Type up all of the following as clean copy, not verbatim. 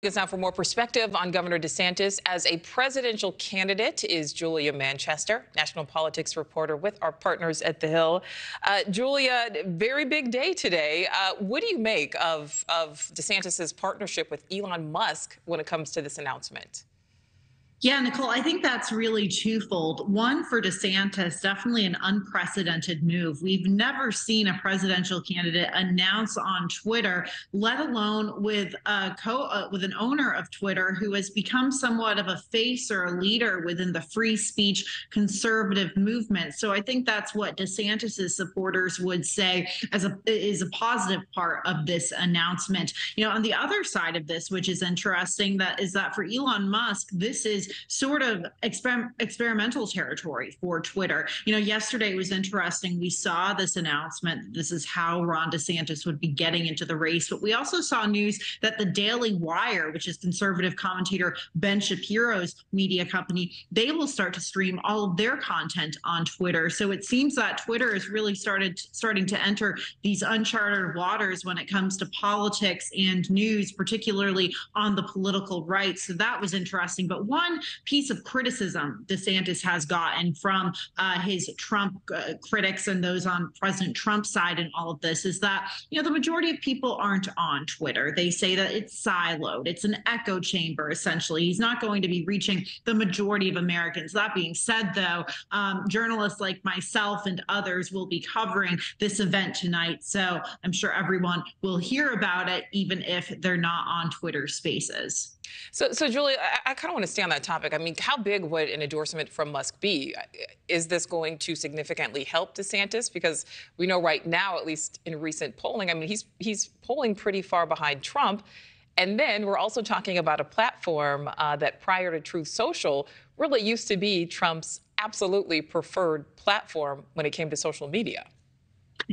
It's now for more perspective on Governor DeSantis as a presidential candidate is Julia Manchester, national politics reporter with our partners at The Hill. Julia, very big day today. What do you make of DeSantis's partnership with Elon Musk when it comes to this announcement? Yeah, Nichole, I think that's really twofold. One, for DeSantis, definitely an unprecedented move. We've never seen a presidential candidate announce on Twitter, let alone with with an owner of Twitter who has become somewhat of a face or a leader within the free speech conservative movement. So I think that's what DeSantis's supporters would say is a positive part of this announcement. You know, on the other side of this, which is interesting, that for Elon Musk, this is sort of experimental territory for Twitter. You know, yesterday was interesting. We saw this announcement. This is how Ron DeSantis would be getting into the race. But we also saw news that the Daily Wire, which is conservative commentator Ben Shapiro's media company, they will start to stream all of their content on Twitter. So it seems that Twitter is really starting to enter these uncharted waters when it comes to politics and news, particularly on the political right. So that was interesting. But one piece of criticism DeSantis has gotten from his Trump critics and those on President Trump's side in all of this is that, you know, the majority of people aren't on Twitter. They say that it's siloed. It's an echo chamber, essentially. He's not going to be reaching the majority of Americans. That being said, though, journalists like myself and others will be covering this event tonight. So I'm sure everyone will hear about it, even if they're not on Twitter Spaces. So Julia, I kind of want to stay on that topic. I mean, how big would an endorsement from Musk be? Is this going to significantly help DeSantis? Because we know right now, at least in recent polling, I mean, he's polling pretty far behind Trump. And then we're also talking about a platform that prior to Truth Social really used to be Trump's absolutely preferred platform when it came to social media.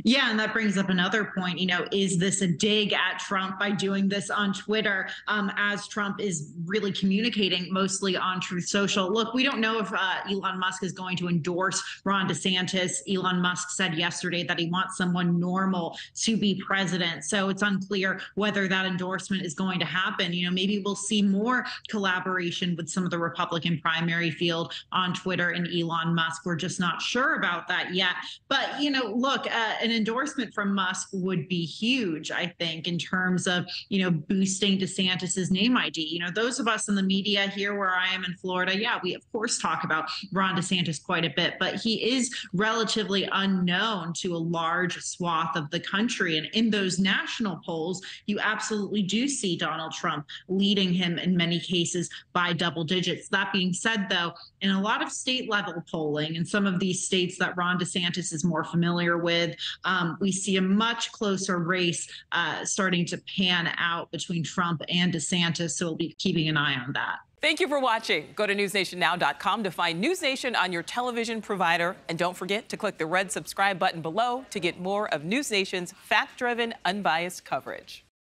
Yeah, and that brings up another point. You know, is this a dig at Trump by doing this on Twitter as Trump is really communicating mostly on Truth Social? Look, we don't know if Elon Musk is going to endorse Ron DeSantis. Elon Musk said yesterday that he wants someone normal to be president. So it's unclear whether that endorsement is going to happen. You know, maybe we'll see more collaboration with some of the Republican primary field on Twitter and Elon Musk. We're just not sure about that yet. But, you know, look, an endorsement from Musk would be huge, I think, in terms of, you know, boosting DeSantis's name ID. You know, those of us in the media here where I am in Florida, yeah, we of course talk about Ron DeSantis quite a bit, but he is relatively unknown to a large swath of the country. And in those national polls, you absolutely do see Donald Trump leading him in many cases by double digits. That being said, though, in a lot of state level polling, in some of these states that Ron DeSantis is more familiar with, we see a much closer race starting to pan out between Trump and DeSantis. So we'll be keeping an eye on that. Thank you for watching. Go to newsnationnow.com to find News Nation on your television provider. And don't forget to click the red subscribe button below to get more of News Nation's fact-driven, unbiased coverage.